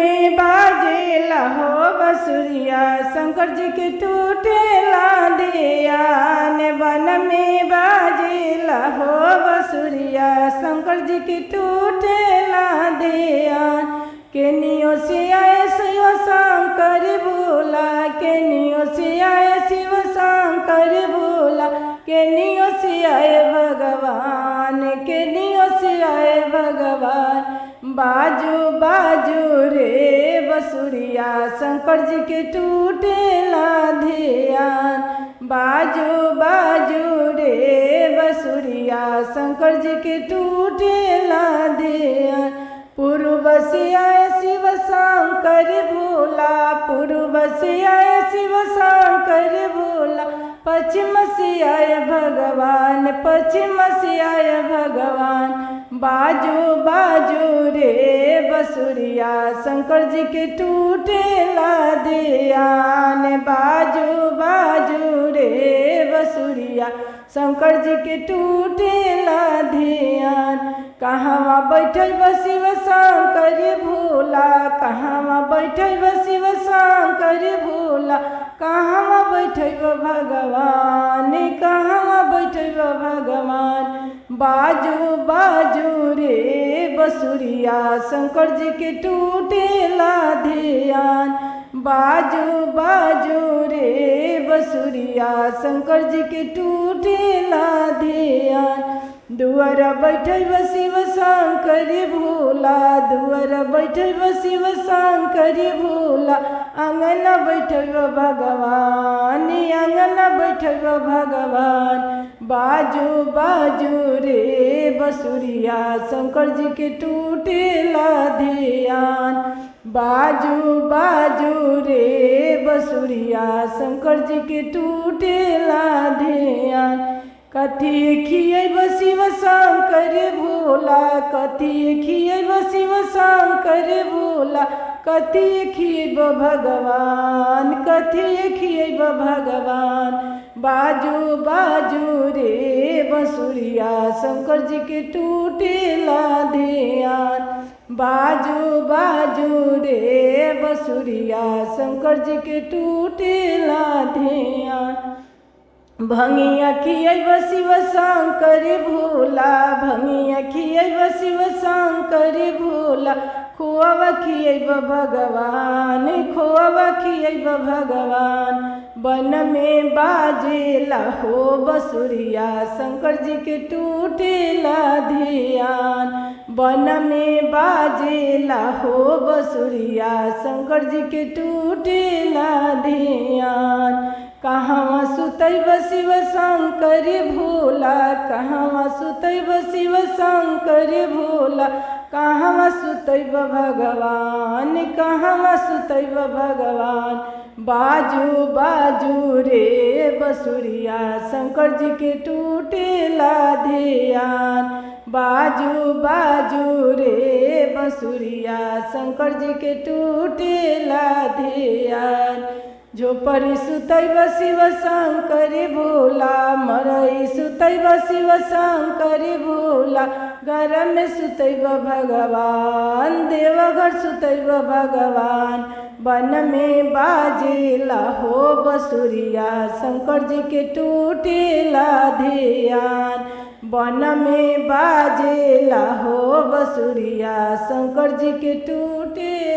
में बाजेला हो बसुरिया शंकर जी के टूटेला ध्यान। वन में बाजेला हो बसुरिया शंकर जी के टूटेला ध्यान। केनियो से आए शिव शंकर भोला, केनियो से आए शिव शंकर भोला, केनियो से आए भगवान, केनियो से आए भगवान। बाजू बाजू रे बसुरिया शंकर जी के टूटेला ध्यान। बाजू बाजू रे बसुरिया शंकर जी के टूटेला ध्यान। पूर्व से आए शिव शंकर भोला, पूर्व से आए शिव शंकर भोला, पश्चिम से आए भगवान, पश्चिम से आए भगवान। बाजू बाजू रे बसुरिया शंकर जी के टूटेला ध्यान। बाजू बाजू रे बसुरिया शंकर जी के टूटेला ध्यान। कहाँ बैठल शिव शंकर भोला, कहाँ बैठल शिव शंकर भोला, कहाँ बैठल भगवान, कहाँ बैठल भगवान। बाजू बाजू रे बसुरिया शंकर जी के टूटेला ध्यान। बाजू बाजू रे बसुरिया शंकर जी के टूटेला ध्यान। दुआर बैठल शिव शंकर भोला, दुआर बैठल शिव शंकर भोला, आंगन बैठल भगवान, आंगन बैठल भगवान। बाजू बाजू रे बसुरिया शंकर जी के टूटेला ध्यान। बाजू बाजू रे बसुरिया शंकर जी के टूटेला ध्यान। कथी खियब शिव शंकर भोला, कथी खियब शिव शंकर भोला, कथी खियब भगवान, कथी खियब भगवान। बाजू बाजू रे बसुरिया शंकर जी के टूटेला ध्यान। बाजू बाजू रे बसुरिया शंकर जी के टूटेला ध्यान। भंगिया खियब शिव शंकर भोला, भंगिया खियब शिव शंकर भोला, खोवा खियब भगवान, खोवा खियब भगवान। वन में बाजेला हो बसुरिया शंकर जी के टूटेला ध्यान। वन में बाजेला हो बसुरिया शंकर जी के टूटेला ध्यान। कहाँ सुतैब शिव शंकर भोला, कहाँ सुतैब शिव शंकर भोला, कहाँ सुतैब भगवान, कहाँ सुतैब भगवान। बाजू बाजू रे बसुरिया शंकर जी के टूटेला ध्यान। बाजू बाजू रे बसुरिया शंकर जी के टूटेला ध्यान। झोपड़ी सुतैब शिव शंकर भोला, मरई सुतैब शिव शंकर भोला, घर में सुतैब भगवान, देवघर सुतैब भगवान। वन में बाजेला हो बसुरिया शंकर जी के टूटेला ध्यान। वन में बाजेला हो बसुरिया शंकर जी के टूटे